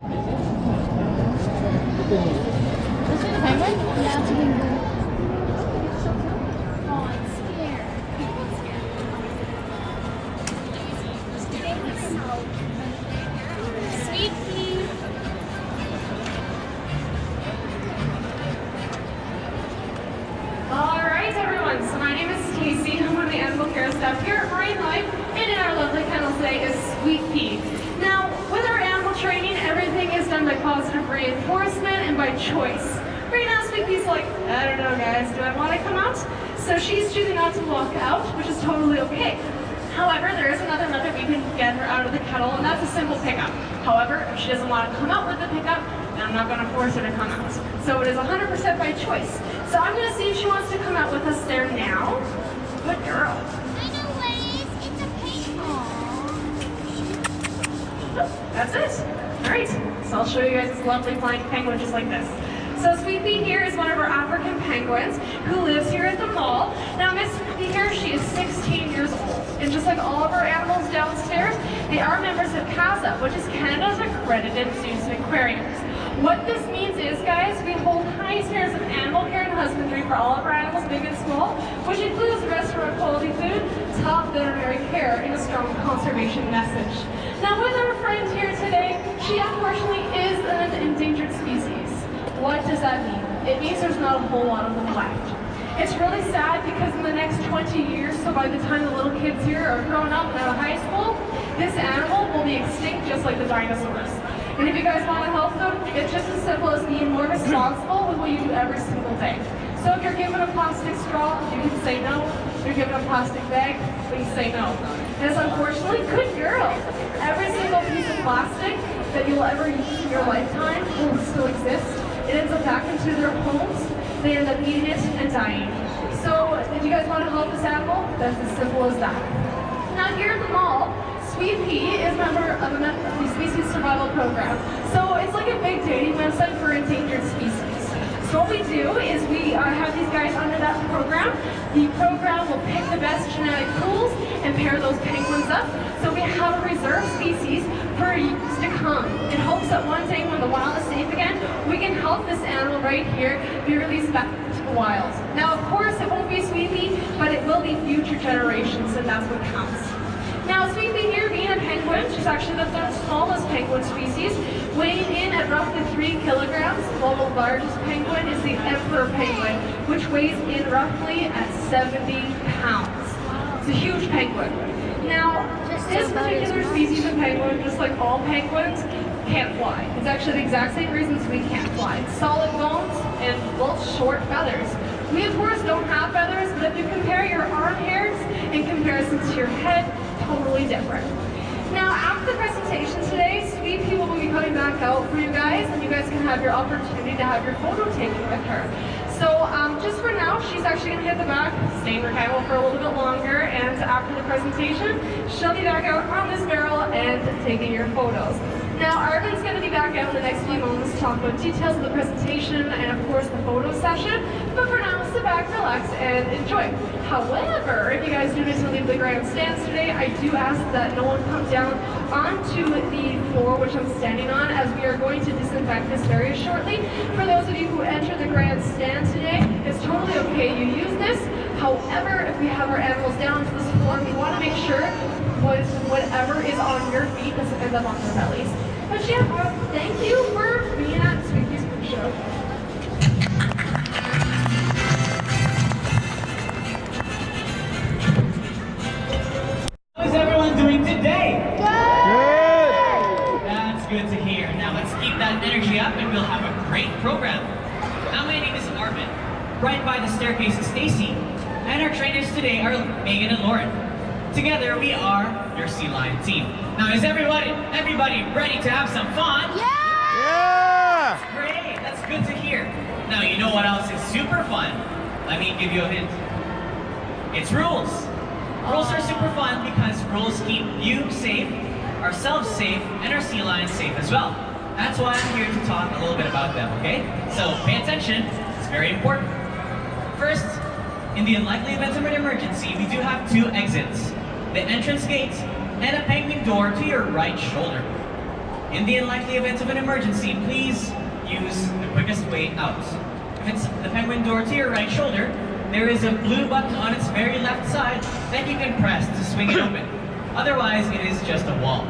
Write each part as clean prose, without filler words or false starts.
This is a penguin? Yeah, it's a penguin. Oh, I'm scared. Sweet pea. Alright everyone, so my name is Stacy. I'm one of the animal care staff here at Marine Life, and in our lovely kennel today is Sweet Pea. Now, with our animal training, everything is done by positive reinforcement and by choice. Right now, Sweet Pea's like, I don't know guys, do I want to come out? So she's choosing not to walk out, which is totally okay. However, there is another method we can get her out of the kennel, and that's a simple pickup. However, if she doesn't want to come out with the pickup, then I'm not going to force her to come out. So it is 100% by choice. So I'm going to see if she wants to come out with us there now. Good girl. Anyways, it's a penguin. That's it. Alright, so I'll show you guys this lovely flying penguin just like this. So Sweet Pea here is one of our African penguins who lives here at the mall. Now Miss Sweet Pea here, she is 16 years old. And just like all of our animals downstairs, they are members of CASA, which is Canada's accredited zoos and aquariums. What this means is, guys, we hold high standards of animal care and husbandry for all of our animals, big and small, which includes restaurant quality food, top veterinary care, and a strong conservation message. Now with our friend here today, she unfortunately is an endangered species. What does that mean? It means there's not a whole lot of them left. It's really sad because in the next 20 years, so by the time the little kids here are grown up and out of high school, this animal will be extinct just like the dinosaurs. And if you guys want to help them, it's just as simple as being more responsible with what you do every single day. So if you're given a plastic straw, you can say no. If you're given a plastic bag, please say no. And it's unfortunately, good girl. Every single piece of plastic that you'll ever use in your lifetime will still exist. It ends up back into their homes. They end up eating it and dying. So if you guys want to help this animal, that's as simple as that. Now here at the mall, Sweet Pea is a member of the Species Survival Program. So it's like a big dating website for endangered species. So what we do is we have these guys under that program. The program will pick the best genetic pools and pair those penguins up. So we have a reserve species for years to come in hopes that one day when the wild is safe again, we can help this animal right here be released back into the wild. Now, of course, it won't be Sweet Pea, but it will be future generations, and that's what counts. Now, Sweet Pea here being a penguin, she's actually the third smallest penguin species, weighing in at roughly 3 kilograms, while the largest penguin is the emperor penguin, which weighs in roughly at 70 pounds. It's a huge penguin. Now, this particular species of penguin, just like all penguins, can't fly. It's actually the exact same reasons we can't fly. It's solid bones and, well, short feathers. We, of course, don't have feathers, but if you compare your arm hairs in comparison to your head, totally different. Now, after the presentation today, Sweet Pea will be coming back out for you guys, and you guys can have your opportunity to have your photo taken with her. So just for now, she's actually going to hit the back, stay in her kennel for a little bit longer, and after the presentation, she'll be back out on this barrel and taking your photos. Now, Arvin's going to be back out in the next few moments to talk about details of the presentation and, of course, the photo session. But for now, sit back, relax, and enjoy. However, if you guys do need to leave the grandstands today, I do ask that no one come down onto the floor which I'm standing on, as we are going to disinfect this area shortly. For those of you who enter the grandstand today, it's totally okay you use this. However, if we have our animals down to this floor, we want to make sure whatever is on your feet doesn't end up on their bellies. But yeah, thank you for being at Sweet Pea's Food Show. How is everyone doing today? Good! That's good to hear. Now let's keep that energy up and we'll have a great program. Now my name is Arvin. Right by the staircase is Stacy. And our trainers today are Megan and Lauren. Together we are your Sea Lion team. Now is everybody ready to have some fun? Yeah! Great, that's good to hear. Now you know what else is super fun? Let me give you a hint. It's rules. Rules are super fun because rules keep you safe, ourselves safe, and our sea lions safe as well. That's why I'm here to talk a little bit about them, okay? So pay attention, it's very important. First, in the unlikely event of an emergency, we do have 2 exits. The entrance gate and a penguin door to your right shoulder. In the unlikely event of an emergency, please use the quickest way out. If it's the penguin door to your right shoulder, there is a blue button on its very left side that you can press to swing it open. Otherwise, it is just a wall.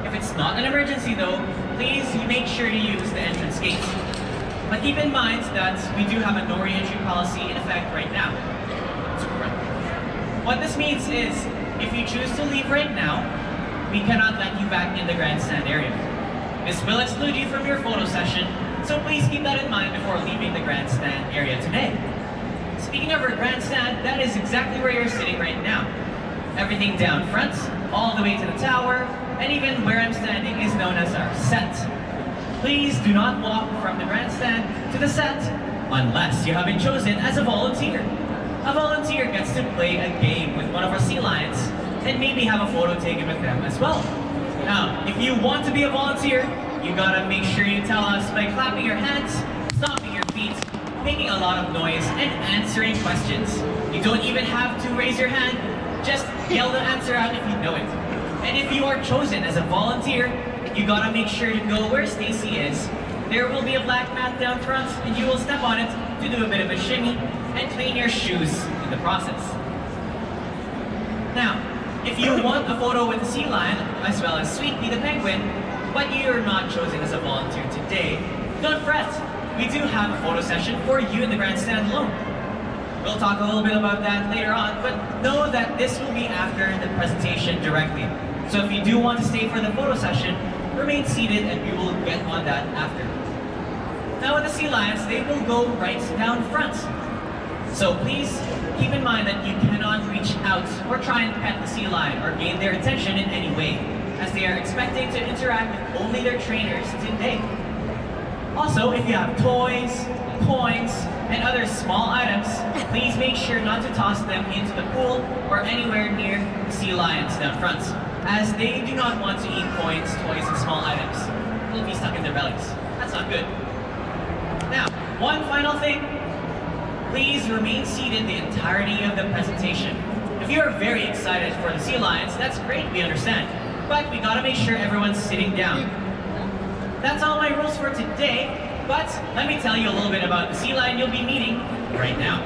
If it's not an emergency though, please make sure to use the entrance gate. But keep in mind that we do have a no re-entry policy in effect right now. What this means is, if you choose to leave right now, we cannot let you back in the grandstand area. This will exclude you from your photo session, so please keep that in mind before leaving the grandstand area today. Speaking of our grandstand, that is exactly where you're sitting right now. Everything down front, all the way to the tower, and even where I'm standing is known as our set. Please do not walk from the grandstand to the set unless you have been chosen as a volunteer. A volunteer gets to play a game with one of our sea lions and maybe have a photo taken with them as well. Now, if you want to be a volunteer, you gotta make sure you tell us by clapping your hands, stomping your feet, making a lot of noise, and answering questions. You don't even have to raise your hand, just yell the answer out if you know it. And if you are chosen as a volunteer, you gotta make sure to go where Stacy is. There will be a black mat down front, and you will step on it to do a bit of a shimmy and clean your shoes in the process. Now, if you want a photo with the sea lion, as well as Sweetie the penguin, but you're not chosen as a volunteer today, don't fret. We do have a photo session for you in the grandstand alone. We'll talk a little bit about that later on, but know that this will be after the presentation directly. So if you do want to stay for the photo session, remain seated and we will get on that after. Now with the sea lions, they will go right down front. So please keep in mind that you cannot reach out or try and pet the sea lion or gain their attention in any way, as they are expecting to interact with only their trainers today. Also, if you have toys, coins, and other small items, please make sure not to toss them into the pool or anywhere near the sea lions down front, as they do not want to eat coins, toys, and small items. They'll be stuck in their bellies. That's not good. Now, one final thing. Please remain seated the entirety of the presentation. If you are very excited for the sea lions, that's great, we understand. But we gotta make sure everyone's sitting down. That's all my rules for today, but let me tell you a little bit about the sea lion you'll be meeting right now.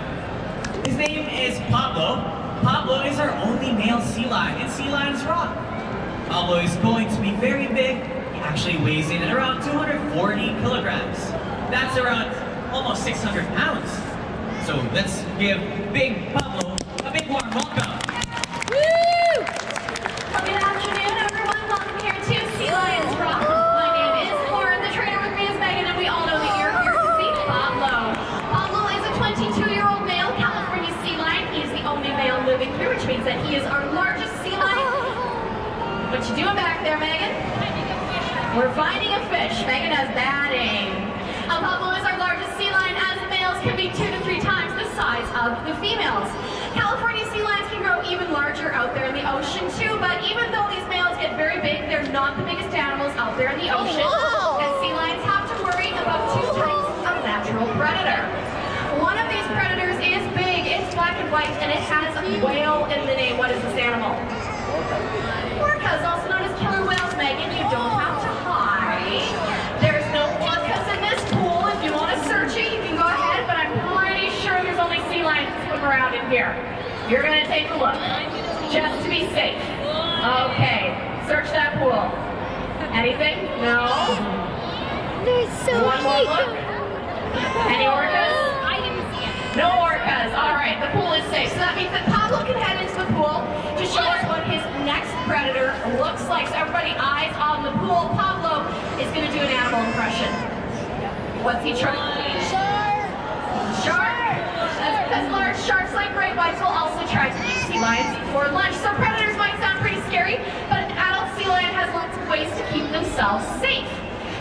His name is Pablo. Pablo is our only male sea lion in Sea Lions Rock. Pablo is going to be very big. He actually weighs in at around 240 kilograms. That's around almost 600 pounds. So let's give Big Pablo a big warm welcome. Woo! Good afternoon, everyone. Welcome here to Sea Lions Rock. My name is Lauren. The trainer with me is Megan, and we all know that you're here to see Pablo. Pablo is a 22-year-old male California sea lion. He is the only male living here, which means that he is our largest sea lion. What you doing back there, Megan? We're finding a fish. Megan has bad aim. Pablo is our largest sea lion, as the males can be 2 to 3 times the size of the females. California sea lions can grow even larger out there in the ocean too, but even though these males get very big, they're not the biggest animals out there in the ocean. And sea lions have to worry about 2 types of natural predator. One of these predators is big, it's black and white, and it has a whale in the name. What is this animal? Orcas, also known as killer whales, Megan. You don't have to hide. There's no orcas in this pool. If you want to search it, you can go ahead, but I'm pretty sure there's only sea lions swimming around in here. You're going to take a look, just to be safe. Okay, search that pool. Anything? No? There's so One more look. Any orcas? I didn't see it. No orcas. All right, the pool is safe. So that means that Pablo can head into the pool to show us what his next predator looks like. So everybody, eyes on the pool. Pablo is going to do an animal impression. What's he trying to be? Shark. That's because large sharks like great whites will also try to eat sea lions for lunch. So predators might sound pretty scary, but an adult sea lion has lots of ways to keep themselves safe.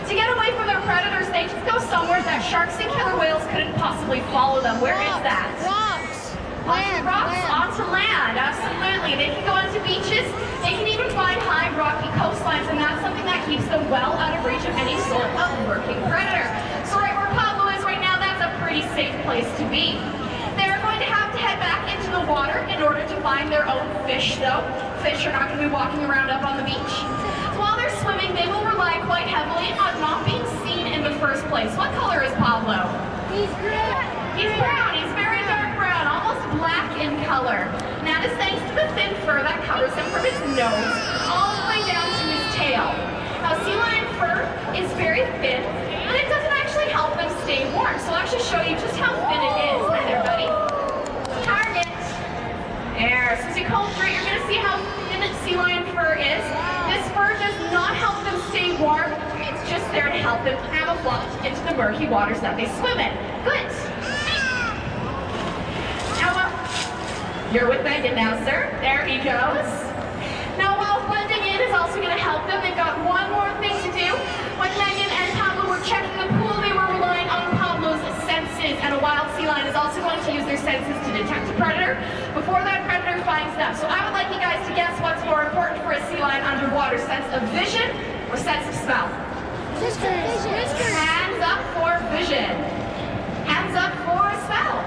To get away from their predators, they just go somewhere that sharks and killer whales couldn't possibly follow them. Where is that? Rocks. Onto rocks, onto land, absolutely. They can go onto beaches, they can even find high rocky coastlines, and that's something that keeps them well out of reach of any sort of lurking predator. So right where Pablo is right now, that's a pretty safe place to be. They're going to have to head back into the water in order to find their own fish, though. Fish are not going to be walking around up on the beach. So while they're swimming, they will rely quite heavily on not being seen in the first place. What color is Pablo? He's brown. He's brown. He's very dark brown, almost black in color. And that is thanks to the thin fur that covers him from his nose all the way down to his tail. Now, sea lion fur is very thin, and it doesn't actually help them stay warm. So I'll actually show you just how thin it is. Hi there, buddy. Target. There. So as you comb through, you're going to see how thin sea lion fur is. This fur does not help them stay warm. It's just there to help them camouflage into the murky waters that they swim in. Good. Now, you're with Megan now, sir. There he goes. Now, while blending in is also going to help them, they've got one more thing to do. When Megan and Pablo were checking the pool, they were relying on Pablo's senses, and a wild sea lion is also going to use their senses to detect a predator before that predator finds them. So I would like you guys to guess what's more important for a sea lion underwater, sense of vision or sense of smell? Whiskers. Hands up for vision. Hands up for smell.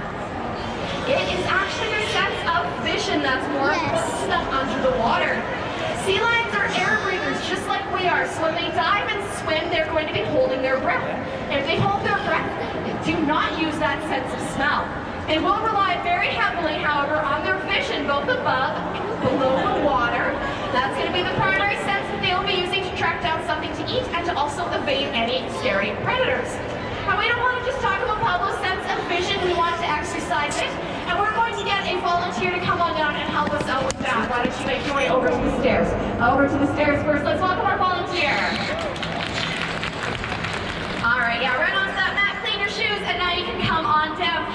It is actually their sense of vision that's more important to them under the water. Sea lions are air breathers just like we are. So when they dive and swim, they're going to be holding their breath. If they hold their breath, do not use that sense of smell. They will rely very heavily, however, on their vision, both above and below the water. That's going to be the primary sense that they will be using to track down something to eat and to also evade any scary predators. Now, we don't want to just talk about Pablo's sense of vision, we want to exercise it. And we're going to get a volunteer to come on down and help us out with that. Why don't you make your way over to the stairs? Over to the stairs first. Let's welcome our volunteer. All right, yeah, right onto that mat, clean your shoes, and now you can come on down.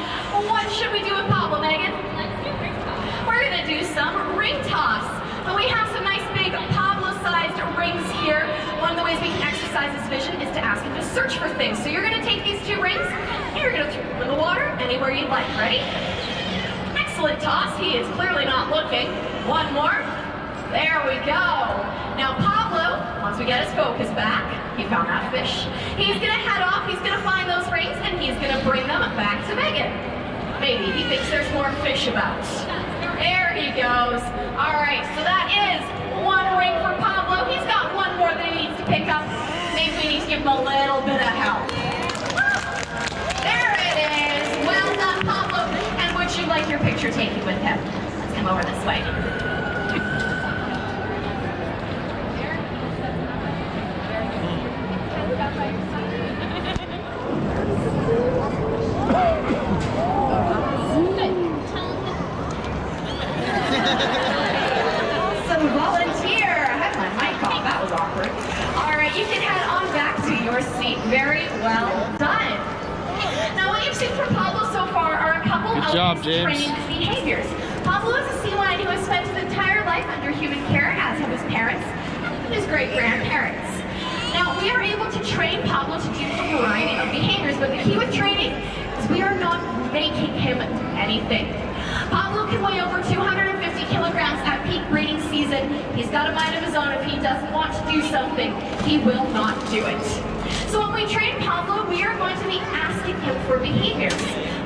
What should we do with Pablo, Megan? Let's do ring toss. We're going to do some ring toss. But we have some nice big Pablo-sized rings here. One of the ways we can exercise his vision is to ask him to search for things. So you're going to take these two rings, and you're going to throw them in the water anywhere you'd like. Ready? Excellent toss. He is clearly not looking. One more. There we go. Now Pablo, once we get his focus back, he found that fish. He's going to head off, he's going to find those rings, and he's going to bring them back to Megan. Maybe he thinks there's more fish about. There he goes. All right, so that is one ring for Pablo. He's got one more that he needs to pick up. Maybe we need to give him a little bit of help. There it is. Well done, Pablo. And would you like your picture taken with him? Let's come over this way. Some volunteer. I had my mic off. That was awkward. All right, you can head on back to your seat. Very well done. Now, what you've seen from Pablo so far are a couple of trained behaviors. Pablo is a sea lion who has spent his entire life under human care, as have his parents and his great-grandparents. Now, we are able to train Pablo to do a variety of behaviors, but the key with training is we are not making him anything. Pablo can weigh over 250 kilograms at peak breeding season. He's got a mind of his own. If he doesn't want to do something, he will not do it. So when we train Pablo, we are going to be asking him for behaviors.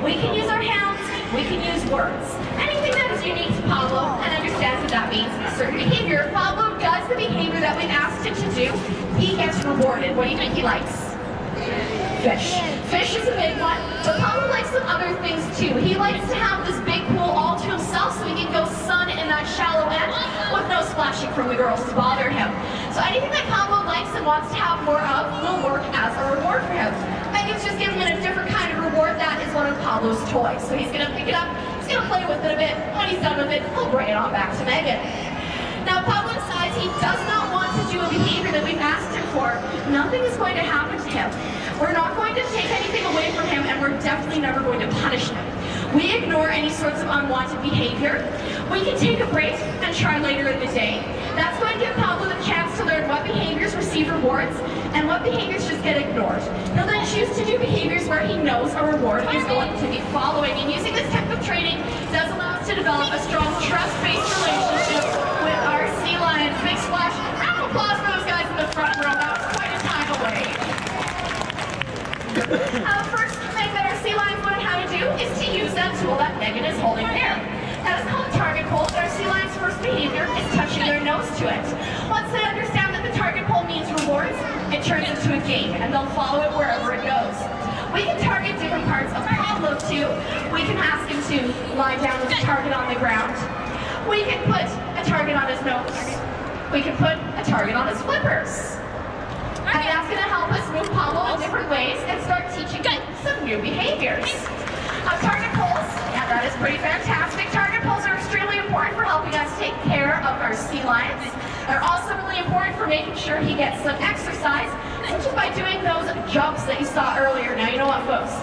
We can use our hands, we can use words. Anything that is unique to Pablo and understands what that means is a certain behavior. If Pablo does the behavior that we've asked him to do, he gets rewarded. What do you think he likes? Fish. Fish is a big one, but Pablo likes some other things too. He likes to have this big pool all to himself so he can go sun in that shallow end with no splashing from the girls to bother him. So anything that Pablo likes and wants to have more of will work as a reward for him. Megan's just giving him a different kind of reward. That is one of Pablo's toys. So he's going to pick it up, he's going to play with it a bit. When he's done with it, he'll bring it on back to Megan. Now Pablo decides he does not want to do a behavior that we've asked him for. Nothing is going to happen to him. We're not going to take anything away from him, and we're definitely never going to punish him. We ignore any sorts of unwanted behavior. We can take a break and try later in the day. That's going to give Pablo the chance to learn what behaviors receive rewards and what behaviors just get ignored. He'll then choose to do behaviors where he knows a reward is going to be following. And using this type of training does allow us to develop a strong trust-based relationship with our sea lions. Big splash. Round of applause for those guys in the front row. That was quite a time away. First thing that our sea lions learn how to do is to use that tool that Megan is holding there. That is called target hold. Our sea lions' first behavior is touching their nose to it. Once they understand that the target needs rewards, it turns into a game, and they'll follow it wherever it goes. We can target different parts of Pablo too. We can ask him to lie down with a target on the ground. We can put a target on his nose. We can put a target on his flippers. And that's going to help us move Pablo in different ways and start teaching him some new behaviors. Target pulls, yeah, that is pretty fantastic. Target pulls are extremely important for helping us take care of our sea lions. They're also really important for making sure he gets some exercise, such as by doing those jumps that you saw earlier. Now, you know what, folks?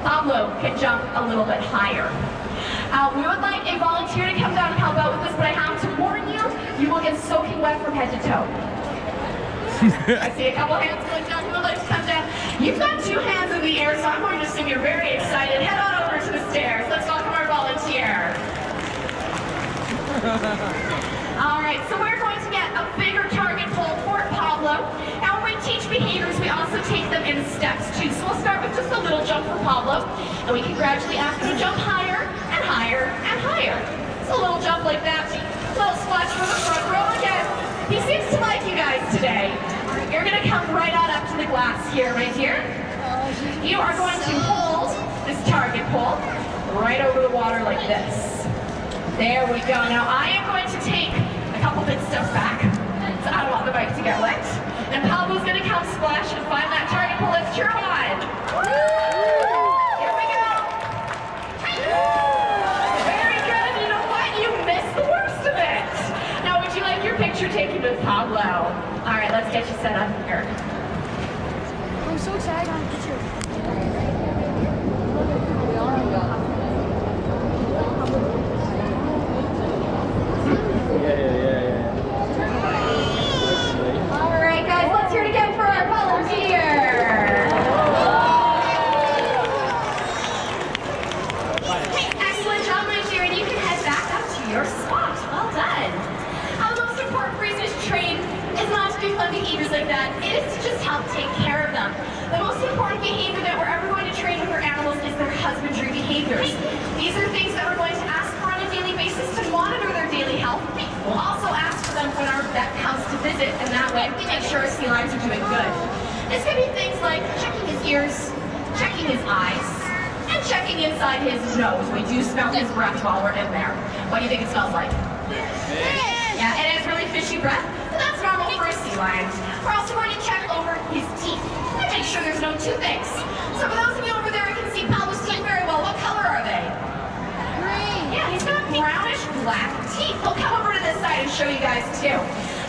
Pablo can jump a little bit higher. We would like a volunteer to come down and help out with this, but I have to warn you, you will get soaking wet from head to toe. I see a couple hands going down. Who would like to come down? You've got two hands in the air, so I'm going to assume you're very excited. Head on over to the stairs. Let's welcome our volunteer. All right, so we're going to get a bigger target pull for Pablo. And when we teach behaviors, we also take them in steps too. So we'll start with just a little jump for Pablo, and we can gradually ask him to jump higher and higher and higher. So a little jump like that, a little splash from the front row again. He seems to like you guys today. You're going to come right on up to the glass here, right here. You are going to hold this target pull right over the water like this. There we go. Now I am going to take a couple big steps back, so I don't want the bike to get wet. And Pablo's going to come splash and find that target pull. Let's cheer him on. Here we go. Very good. You know what? You missed the worst of it. Now would you like your picture taken with Pablo? All right, let's get you set up here. I'm so excited on the picture. All right, guys, let's hear it again for our volunteer. Excellent job, my dear, and you can head back up to your spot. Well done. The most important reason to train is not to do fun behaviors like that. It is to just help take care of them. The most important behavior that we're ever going to train with our animals is their husbandry behaviors. These are things that we're going to ask for on a daily basis to monitor their daily health. We'll also ask for them when our vet comes to visit, and that way we make sure our sea lions are doing good. This could be things like checking his ears, checking his eyes, and checking inside his nose. We do smell his breath while we're in there. What do you think it smells like? Yeah, it is really fishy breath, but that's normal for a sea lion. We're also going to check over his teeth and make sure there's no toothaches. So for those of you over there who can see Pablo's teeth very well, what color are they? Green. Yeah, he's got brownish black teeth. We'll come over to this side and show you guys too.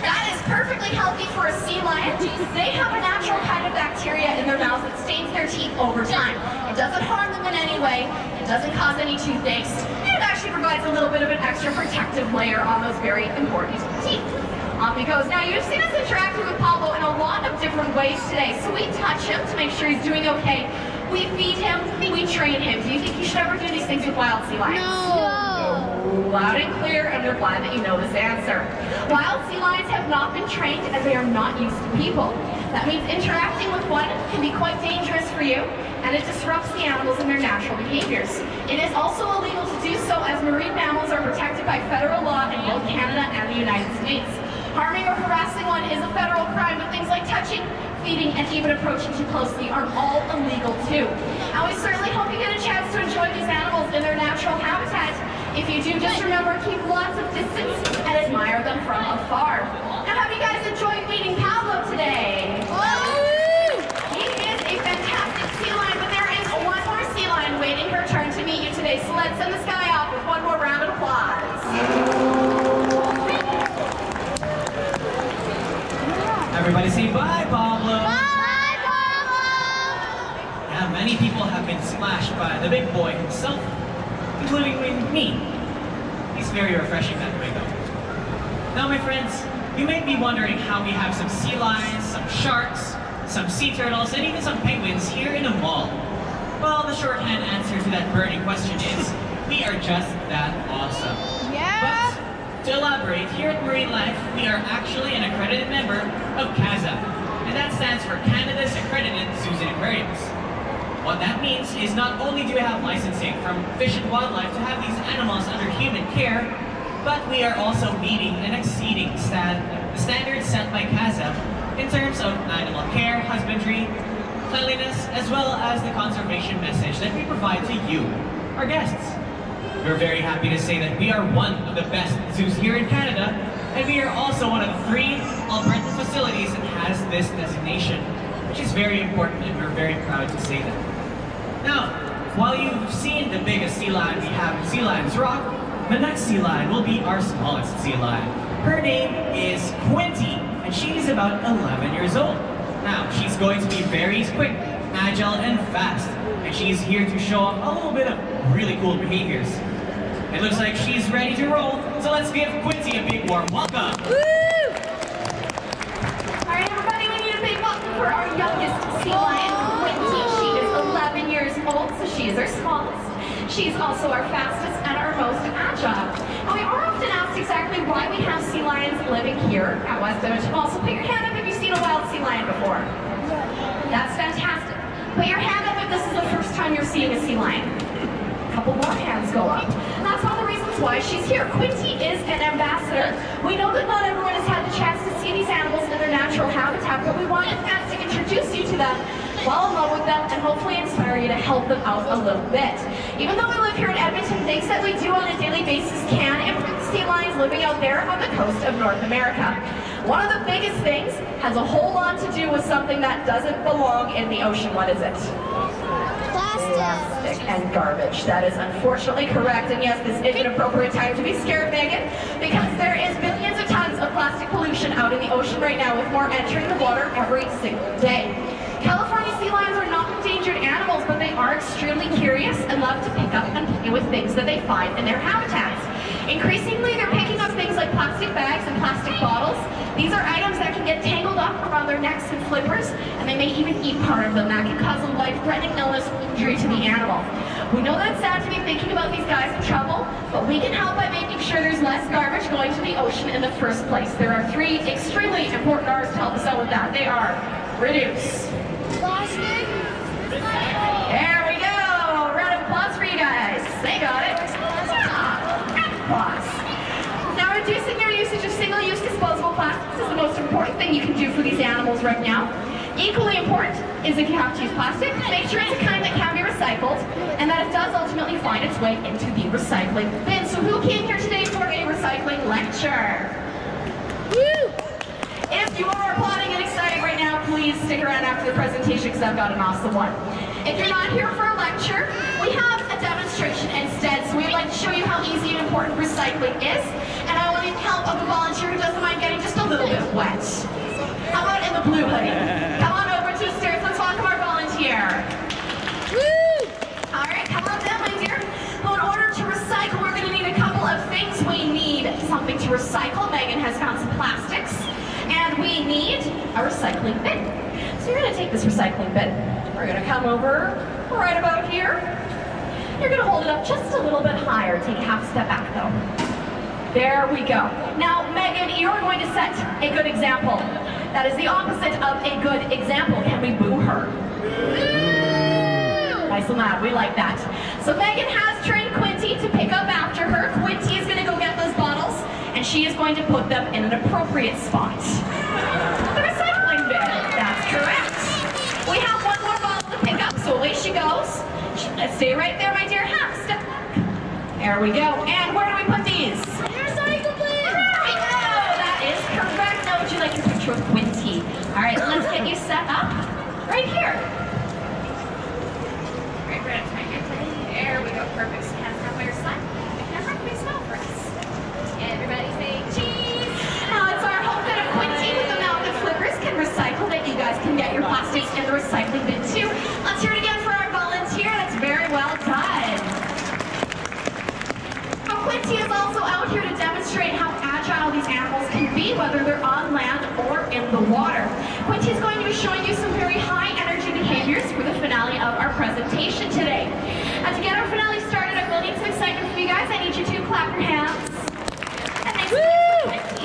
That is perfectly healthy for a sea lion. They have a natural kind of bacteria in their mouths that stains their teeth over time. It doesn't harm them in any way. It doesn't cause any toothaches. And it actually provides a little bit of an extra protective layer on those very important teeth. Off he goes. Now, you've seen us interacting with Pablo in a lot of different ways today. So we touch him to make sure he's doing okay. We feed him. We train him. Do you think you should ever do these things with wild sea lions? No. Loud and clear, and we're glad that you know this answer. Wild sea lions have not been trained and they are not used to people. That means interacting with one can be quite dangerous for you, and it disrupts the animals in their natural behaviors. It is also illegal to do so, as marine mammals are protected by federal law in both Canada and the United States. Harming or harassing one is a federal crime, but things like touching, feeding, and even approaching too closely are all illegal too. And we certainly hope you get a chance to enjoy these animals in their natural habitat. If you do, just remember, keep lots of distance and admire them from afar. Now, have you guys enjoyed meeting Pablo today? He is a fantastic sea lion, but there is one more sea lion waiting her turn to meet you today. So let's send this guy off with one more round of applause. Everybody say bye, Pablo. Bye, Pablo. Yeah, many people have been smashed by the big boy himself, including me. He's very refreshing that way, though. Now, my friends, you may be wondering how we have some sea lions, some sharks, some sea turtles, and even some penguins here in a mall. Well, the shorthand answer to that burning question is, we are just that awesome. Yeah. But, to elaborate, here at Marine Life, we are actually an accredited member of CAZA, and that stands for Canada's Accredited Zoos and Aquariums. What that means is not only do we have licensing from Fish and Wildlife to have these animals under human care, but we are also meeting and exceeding the standards set by CAZA in terms of animal care, husbandry, cleanliness, as well as the conservation message that we provide to you, our guests. We're very happy to say that we are one of the best zoos here in Canada, and we are also one of the 3 Alberta facilities that has this designation, which is very important, and we're very proud to say that. Now, while you've seen the biggest sea lion we have in Sea Lions Rock, the next sea lion will be our smallest sea lion. Her name is Quinty, and she's about 11 years old. Now, she's going to be very quick, agile, and fast, and she's here to show off a little bit of really cool behaviors. It looks like she's ready to roll, so let's give Quinty a big warm welcome. All right, everybody, we need a big welcome for our youngest sea lion, Quinty. She is 11 years old, so she is our smallest. She's also our fastest and our most agile. And we are often asked exactly why we have sea lions living here at West Edmonton Mall. So put your hand up if you've seen a wild sea lion before. That's fantastic. Put your hand up if this is the first time you're seeing a sea lion. A couple more hands go up. And that's one of the reasons why she's here. Quinty is an ambassador. We know that not everyone has had the chance to see these animals in their natural habitat, but we want to introduce you to them, fall in love with them, and hopefully inspire you to help them out a little bit. Even though we live here in Edmonton, things that we do on a daily basis can improve sea lions living out there on the coast of North America. One of the biggest things has a whole lot to do with something that doesn't belong in the ocean. What is it? Plastic and garbage. That is unfortunately correct. And yes, this is an appropriate time to be scared, Megan, because there is billions of tons of plastic pollution out in the ocean right now, with more entering the water every single day. California sea lions are not endangered animals, but they are extremely curious and love to pick up and play with things that they find in their habitats. Increasingly, they're picking up things like plastic bags and plastic bottles. These are items that can get tangled up around their necks and flippers, and they may even eat part of them. That can cause a life-threatening illness or injury to the animal. We know that it's sad to be thinking about these guys in trouble, but we can help by making sure there's less garbage going to the ocean in the first place. There are 3 extremely important R's to help us out with that. They are reduce. Plastic. There we go. Round of applause for you guys. They got it. Applause. Now, reducing your usage of single-use disposable plastics is the most important thing you can do for these animals right now. Equally important is if you have to use plastic, make sure it's a kind that can be recycled and that it does ultimately find its way into the recycling bin. So who came here today for a recycling lecture? Woo! If you are applauding and excited right now, please stick around after the presentation because I've got an awesome one. If you're not here for a lecture, we have a demonstration instead. So we'd like to show you how easy and important recycling is. And I want the help of a volunteer who doesn't mind getting just a little bit wet. How about in the blue hoodie? Come on over to the stairs. Let's welcome our volunteer. Woo! All right, come on down, my dear. Well, in order to recycle, we're going to need a couple of things. We need something to recycle. Megan has found some plastics. And we need a recycling bin. So you're going to take this recycling bin. We're going to come over right about here. You're going to hold it up just a little bit higher. Take a half step back, though. There we go. Now, Megan, you're going to set a good example. That is the opposite of a good example. Can we boo her? Nice and loud. We like that. So Megan has trained Quinty to pick up after her. Quinty is going to go get those bottles, and she is going to put them in an appropriate spot. The recycling bin. That's correct. We have one more bottle to pick up, so away she goes. Let's stay right there, my dear. Half step back. There we go. And where do we put these? Recycle bin. There we go. That is correct. Now would you like a picture of Quinty? All right, let's get you set up right here. There we go. Perfect. Hands down by your side. Camera, please smile for us. Everybody say cheese. Now it's our hope that a Quinty with the mouth of flippers can recycle, that you guys can get your plastics in the recycling bin too. Let's hear it again for our volunteer. That's very well done. Now Quinty is also out here to demonstrate how agile these animals can be, whether they're on land or in the water. Quinty is going to be showing you some very high energy behaviors for the finale of our presentation today. And to get our finale started, I will need some excitement from you guys. I need you to clap your hands. And thanks for Quinty.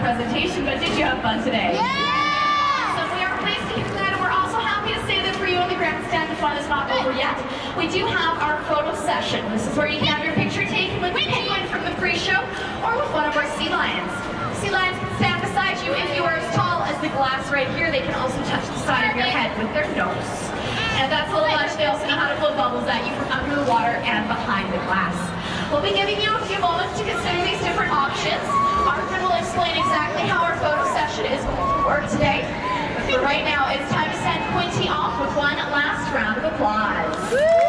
presentation, but did you have fun today? Yeah! So we are pleased to hear that, and we're also happy to say that for you on the grandstand, the fun is not over yet. We do have our photo session. This is where you can have your picture taken with the penguin from the pre-show or with one of our sea lions. Sea lions can stand beside you if you are as tall as the glass right here. They can also touch the side of your head with their nose. And that's a little much. They also know how to blow bubbles at you from under the water and behind the glass. We'll be giving you a few moments to consider these different options. Arthur will explain exactly how our photo session is going to work today. But for right now, it's time to send Quinty off with one last round of applause.